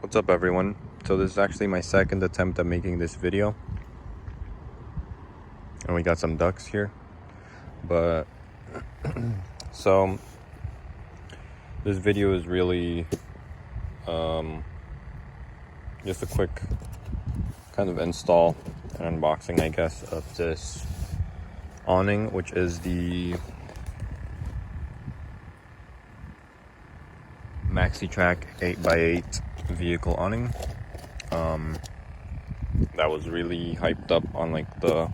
What's up, everyone? So this is actually my second attempt at making this video, and we got some ducks here, but so this video is really just a quick kind of install and unboxing, I guess, of this awning, which is the Maxi Trac 8x8 vehicle awning. That was really hyped up on like the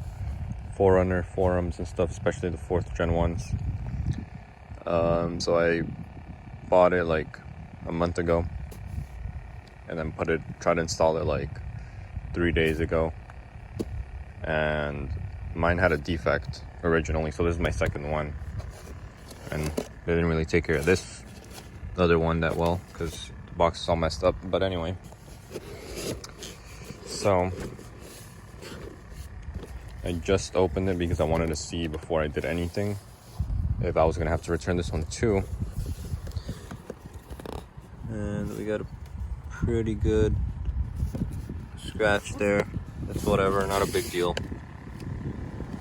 4Runner forums and stuff, especially the 4th gen ones. So I bought it like a month ago, and then tried to install it like 3 days ago, and mine had a defect originally, so this is my second one, and they didn't really take care of this other one that well because the box is all messed up. But anyway, so I just opened it because I wanted to see before I did anything if I was gonna have to return this one too. And we got a pretty good scratch there. That's whatever, not a big deal.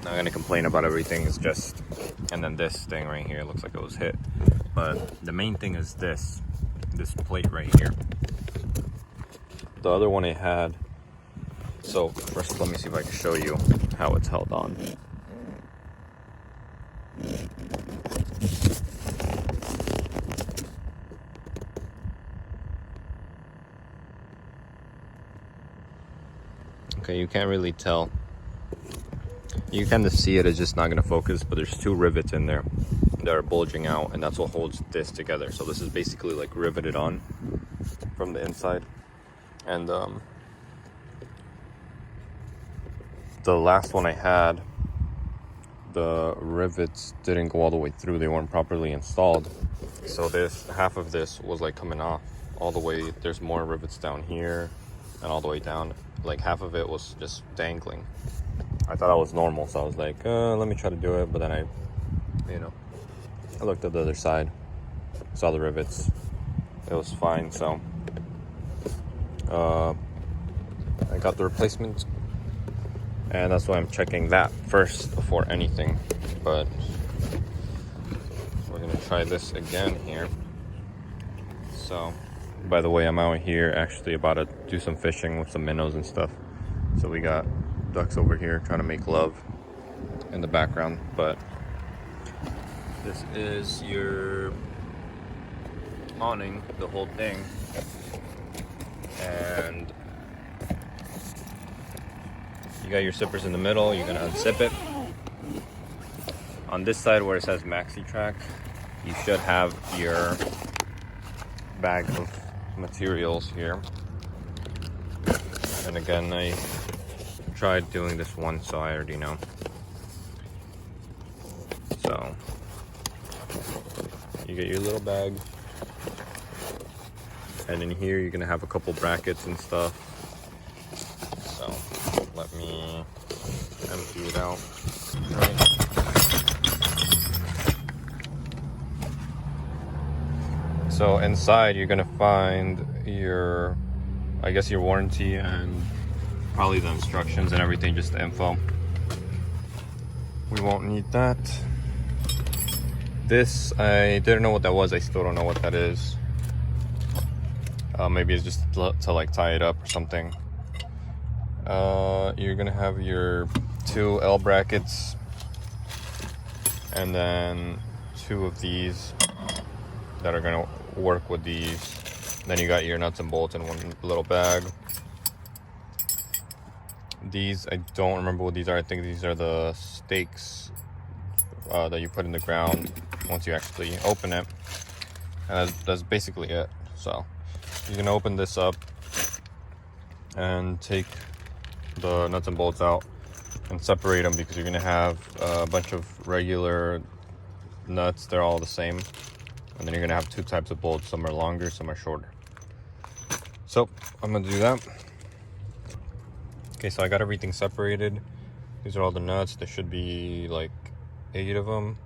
Not gonna complain about everything. It's just, and then this thing right here looks like it was hit. But the main thing is this plate right here. The other one I had. So first, let me see if I can show you how it's held on. Okay, you can't really tell. You kind of see it, it's just not going to focus, but there's two rivets in there that are bulging out, and that's what holds this together. So this is basically like riveted on from the inside. And the last one I had, the rivets didn't go all the way through. They weren't properly installed. So this, half of this was like coming off all the way. There's more rivets down here and all the way down. Like half of it was just dangling. I thought that was normal, so I was like, let me try to do it. But then I looked at the other side, saw the rivets, it was fine. So I got the replacement, and that's why I'm checking that first before anything. But we're gonna try this again here. So, by the way, I'm out here actually about to do some fishing with some minnows and stuff. So we got ducks over here trying to make love in the background. But this is your awning, the whole thing. And you got your zippers in the middle. You're gonna unzip it. On this side where it says Maxi Trac, you should have your bag of materials here. And again, I tried doing this once, so I already know. So you get your little bag, and in here you're gonna have a couple brackets and stuff. So let me empty it out. Right. So inside you're gonna find your, I guess, your warranty and probably the instructions and everything, just the info. We won't need that. This, I didn't know what that was. I still don't know what that is. Maybe it's just to like tie it up or something. You're gonna have your 2 L brackets, and then 2 of these that are gonna work with these. Then you got your nuts and bolts in one little bag. These, I don't remember what these are. I think these are the stakes that you put in the ground once you actually open it. And that's basically it. So you're gonna open this up and take the nuts and bolts out and separate them, because you're gonna have a bunch of regular nuts. They're all the same. And then you're gonna have 2 types of bolts. Some are longer, some are shorter. So I'm gonna do that. Okay, so I got everything separated. These are all the nuts. There should be like 8 of them.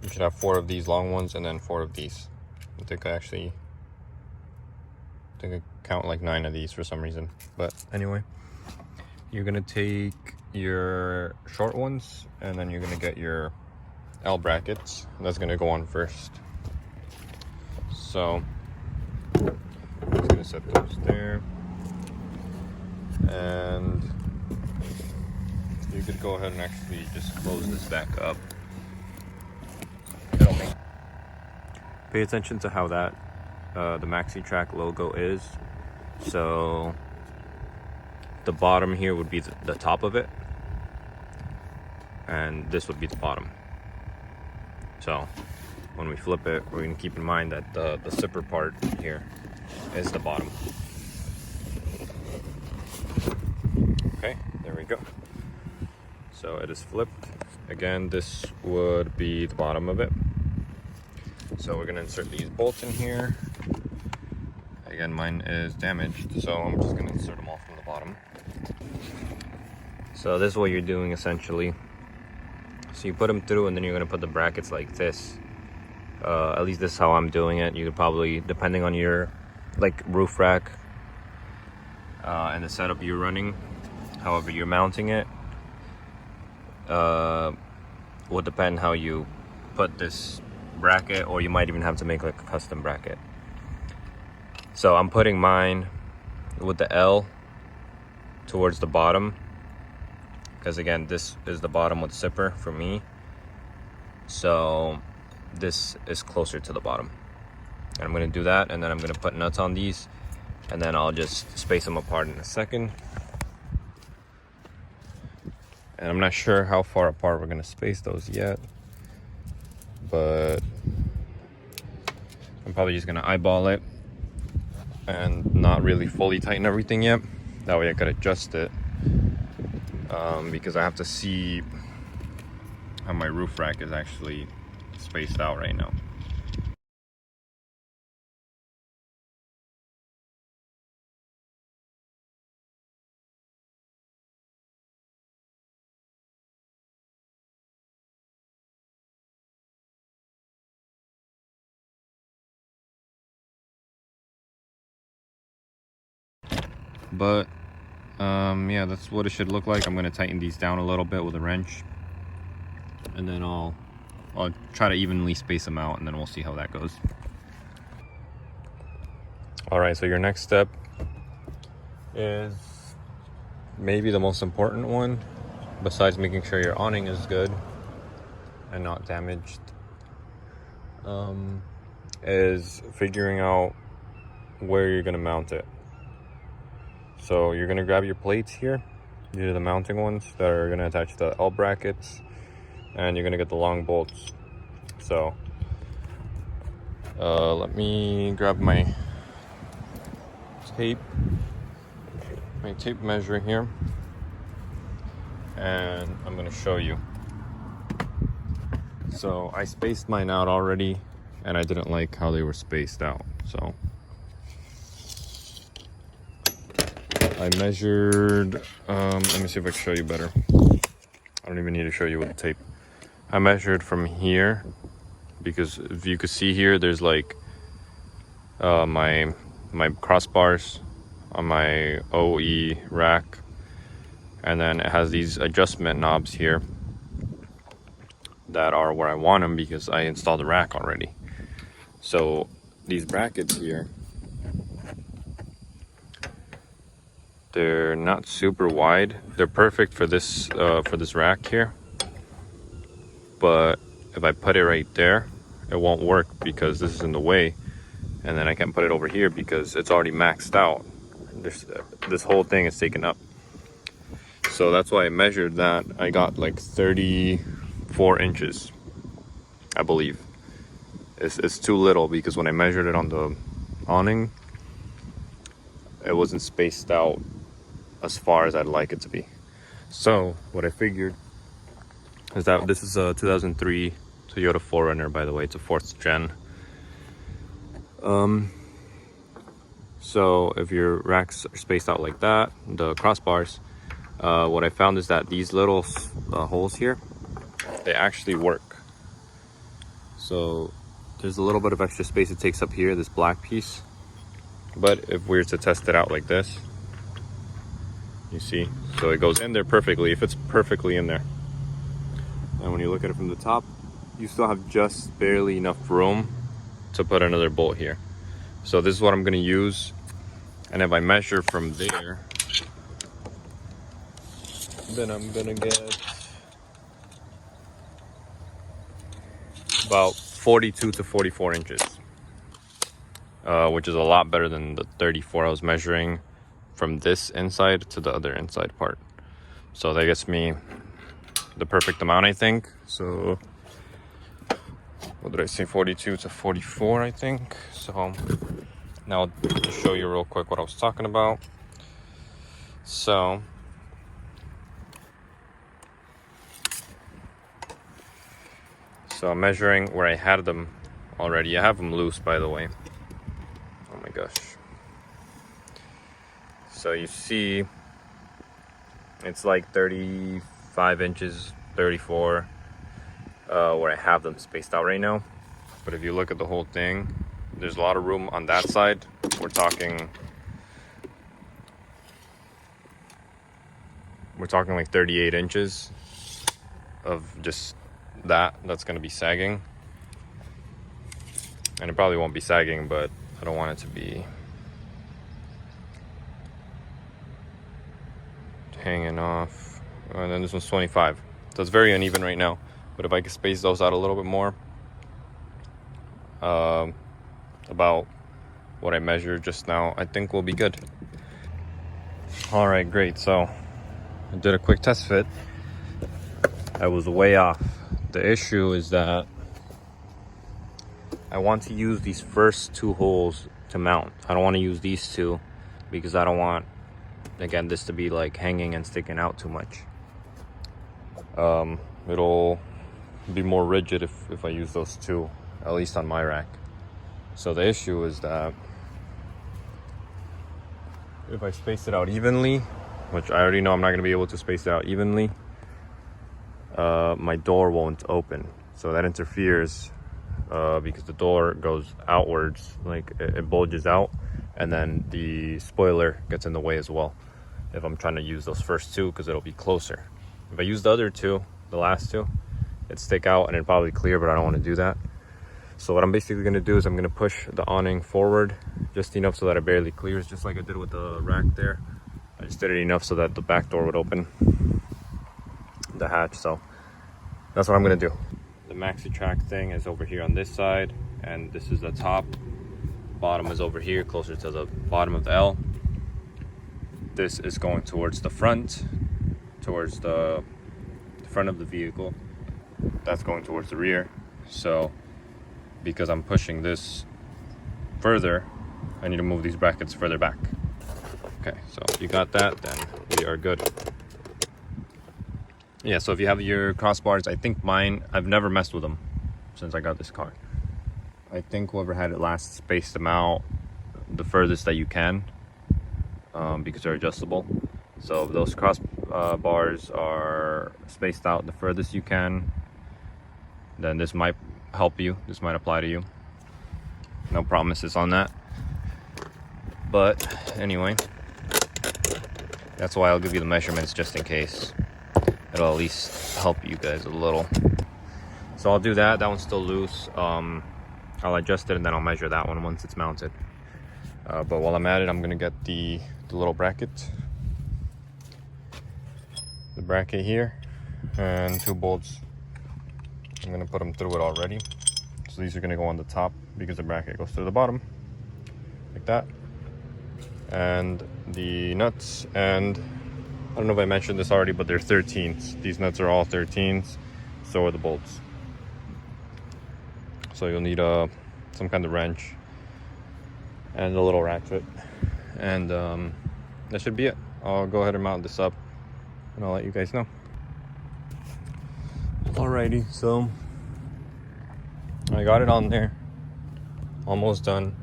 You should have 4 of these long ones and then 4 of these. think I count like 9 of these for some reason. But anyway, you're gonna take your short ones and then you're gonna get your L brackets. That's gonna go on first. So I'm just gonna set those there, and you could go ahead and actually just close this back up. Pay attention to how that the Maxi Trac logo is. So the bottom here would be the top of it, and this would be the bottom. So when we flip it, we're gonna keep in mind that the zipper part here is the bottom. Okay, there we go. So it is flipped. Again, this would be the bottom of it. So we're gonna insert these bolts in here. Again, mine is damaged, so I'm just gonna insert them all from the bottom. So this is what you're doing essentially. So you put them through and then you're gonna put the brackets like this. At least this is how I'm doing it. You could probably, depending on your like roof rack and the setup you're running, however you're mounting it, will depend how you put this bracket, or you might even have to make like a custom bracket. So I'm putting mine with the L towards the bottom, because again, this is the bottom with the zipper for me. So this is closer to the bottom. And I'm gonna do that, and then I'm gonna put nuts on these, and then I'll just space them apart in a second. And I'm not sure how far apart we're gonna space those yet, but I'm probably just gonna eyeball it and not really fully tighten everything yet. That way I could adjust it, because I have to see how my roof rack is actually spaced out right now. But yeah, that's what it should look like. I'm gonna tighten these down a little bit with a wrench, and then I'll try to evenly space them out, and then we'll see how that goes. All right, so your next step is maybe the most important one, besides making sure your awning is good and not damaged, is figuring out where you're gonna mount it. So you're gonna grab your plates here. These are the mounting ones that are gonna attach the L brackets, and you're gonna get the long bolts. So let me grab my tape measure here, and I'm gonna show you. So I spaced mine out already, and I didn't like how they were spaced out. So I measured, let me see if I can show you better. I don't even need to show you with the tape. I measured from here, because if you could see here, there's like my crossbars on my OE rack, and then it has these adjustment knobs here that are where I want them, because I installed the rack already. So these brackets here, they're not super wide. They're perfect for this rack here, but if I put it right there, it won't work because this is in the way, and then I can't put it over here because it's already maxed out. This whole thing is taken up. So that's why I measured that. I got like 34 inches, I believe. It's too little, because when I measured it on the awning, it wasn't spaced out as far as I'd like it to be. So what I figured is that this is a 2003 Toyota 4Runner, by the way. It's a 4th gen. So if your racks are spaced out like that, the crossbars, what I found is that these little holes here, they actually work. So there's a little bit of extra space it takes up here, this black piece. But if we were to test it out like this, you see, so it goes in there perfectly, if it's perfectly in there. And when you look at it from the top, you still have just barely enough room to put another bolt here. So this is what I'm gonna use. And if I measure from there, then I'm gonna get about 42 to 44 inches, which is a lot better than the 34 I was measuring from this inside to the other inside part. So that gets me the perfect amount, I think. So what did I say, 42 to 44, I think. So now to show you real quick what I was talking about. So I'm measuring where I had them already. I have them loose, by the way. Oh my gosh. So you see, it's like 35 inches, 34, where I have them spaced out right now. But if you look at the whole thing, there's a lot of room on that side. We're talking like 38 inches of just that's gonna be sagging. And it probably won't be sagging, but I don't want it to be hanging off. And then this one's 25. So it's very uneven right now. But if I could space those out a little bit more, about what I measured just now, I think we'll be good. All right, great. So I did a quick test fit. I was way off. The issue is that I want to use these first two holes to mount. I don't want to use these two because I don't want, again, this to be like hanging and sticking out too much. It'll be more rigid if I use those two, at least on my rack. So the issue is that if I space it out evenly, which I already know I'm not going to be able to space it out evenly, my door won't open. So that interferes because the door goes outwards, like it bulges out, and then the spoiler gets in the way as well if I'm trying to use those first two, because it'll be closer. If I use the other two, the last two, it'd stick out and it'd probably clear, but I don't want to do that. So what I'm basically going to do is I'm going to push the awning forward just enough so that it barely clears, just like I did with the rack there. I just did it enough so that the back door would open, the hatch. So that's what I'm going to do. The Maxi Trac thing is over here on this side, and this is the top. Bottom is over here, closer to the bottom of the L. This is going towards the front, towards the front of the vehicle. That's going towards the rear. So because I'm pushing this further, I need to move these brackets further back. Okay, so if you got that, then we are good. Yeah, so if you have your crossbars, I think mine, I've never messed with them since I got this car. I think whoever had it last spaced them out the furthest that you can, because they're adjustable. So if those cross bars are spaced out the furthest you can, then this might help you. This might apply to you. No promises on that. But anyway, that's why I'll give you the measurements just in case. It'll at least help you guys a little. So I'll do that. That one's still loose. I'll adjust it and then I'll measure that one once it's mounted. But while I'm at it, I'm gonna get the little bracket. The bracket here and two bolts. I'm gonna put them through it already. So these are gonna go on the top because the bracket goes through the bottom, like that. And the nuts, and I don't know if I mentioned this already, but they're 13s. These nuts are all 13s, so are the bolts. So you'll need some kind of wrench and a little ratchet, and that should be it. I'll go ahead and mount this up and I'll let you guys know. Alrighty, so I got it on there, almost done.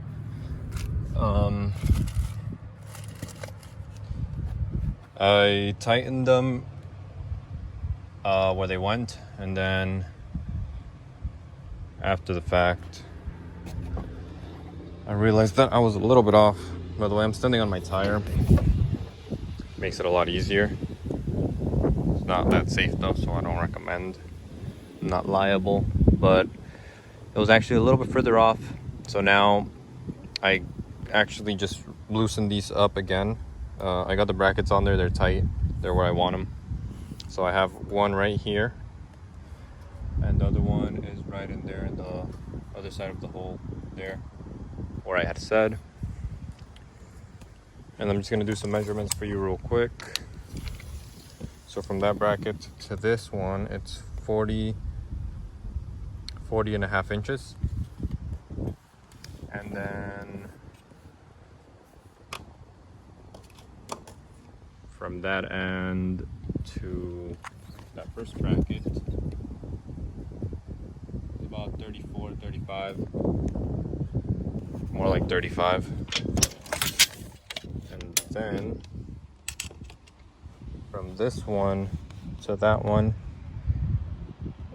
I tightened them where they went, and then after the fact I realized that I was a little bit off. By the way, I'm standing on my tire. Makes it a lot easier. It's not that safe though, so I don't recommend. I'm not liable, but it was actually a little bit further off. So now I actually just loosened these up again. I got the brackets on there, they're tight. They're where I want them. So I have one right here. And the other one is right in there in the other side of the hole there, where I had said. And I'm just gonna do some measurements for you real quick. So from that bracket to this one, it's 40 and a half inches. And then from that end to that first bracket, it's about 34, 35, more like 35. And then from this one to that one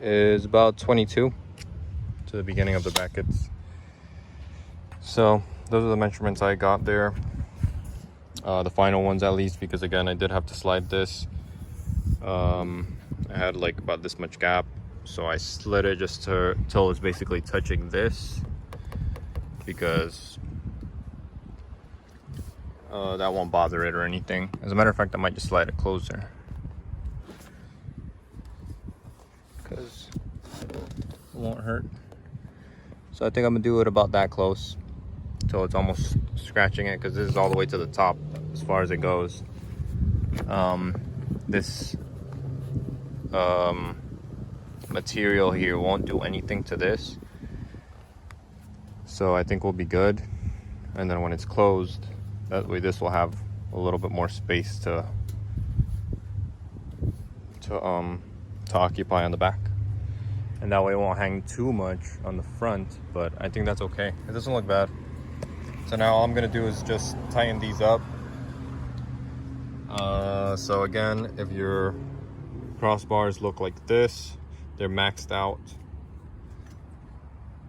is about 22 to the beginning of the brackets. So those are the measurements I got there. The final ones at least, because again, I did have to slide this. I had like about this much gap, so I slid it just till it's basically touching this, because that won't bother it or anything. As a matter of fact, I might just slide it closer, because it won't hurt. So I think I'm gonna do it about that close, till it's almost scratching it, because this is all the way to the top as far as it goes. This material here won't do anything to this, so I think we'll be good. And then when it's closed, that way this will have a little bit more space to occupy on the back, and that way it won't hang too much on the front. But I think that's okay, it doesn't look bad. So now all I'm gonna do is just tighten these up. So again, if your crossbars look like this, they're maxed out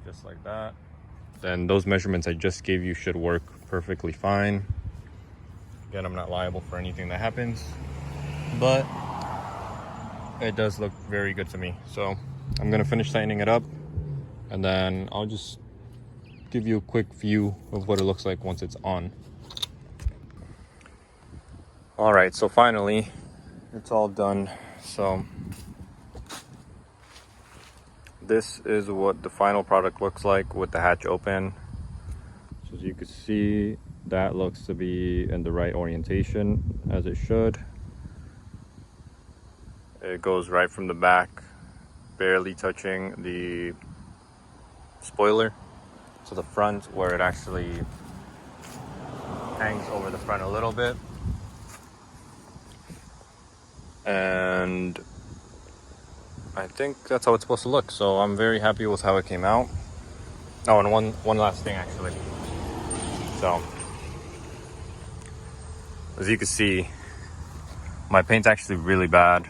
just like that, then those measurements I just gave you should work perfectly fine. Again, I'm not liable for anything that happens, but it does look very good to me. So I'm gonna finish tightening it up, and then I'll just give you a quick view of what it looks like once it's on. All right, so finally it's all done. So this is what the final product looks like with the hatch open. So as you can see, that looks to be in the right orientation, as it should. It goes right from the back, barely touching the spoiler, to the front, where it actually hangs over the front a little bit. And I think that's how it's supposed to look. So I'm very happy with how it came out. Oh, and one last thing actually. So as you can see, my paint's actually really bad.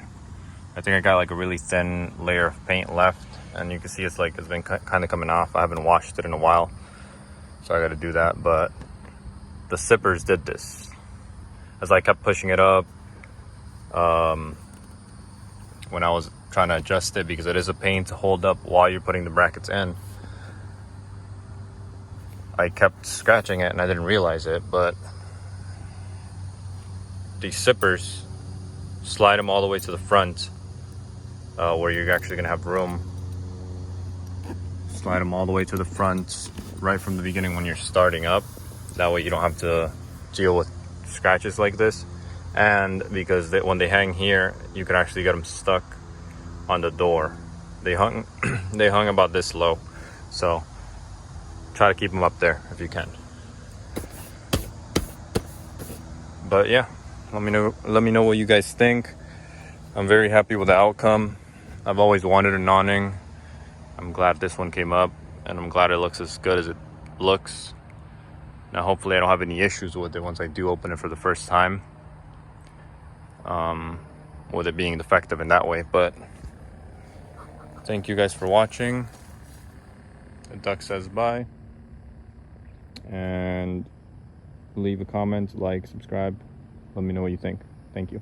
I think I got like a really thin layer of paint left, and you can see it's been kind of coming off. I haven't washed it in a while, so I got to do that. But the sippers did this. As I kept pushing it up, when I was trying to adjust it, because it is a pain to hold up while you're putting the brackets in, I kept scratching it and I didn't realize it, but these sippers, slide them all the way to the front, where you're actually gonna have room. Slide them all the way to the front right from the beginning when you're starting up. That way you don't have to deal with scratches like this. And because when they hang here, you can actually get them stuck on the door. They hung about this low, so try to keep them up there if you can. But yeah, let me know what you guys think. I'm very happy with the outcome. I've always wanted an awning. I'm glad this one came up, and I'm glad it looks as good as it looks. Now hopefully I don't have any issues with it once I do open it for the first time, with it being defective in that way. But thank you guys for watching. The duck says bye, and leave a comment, like, subscribe. Let me know what you think. Thank you.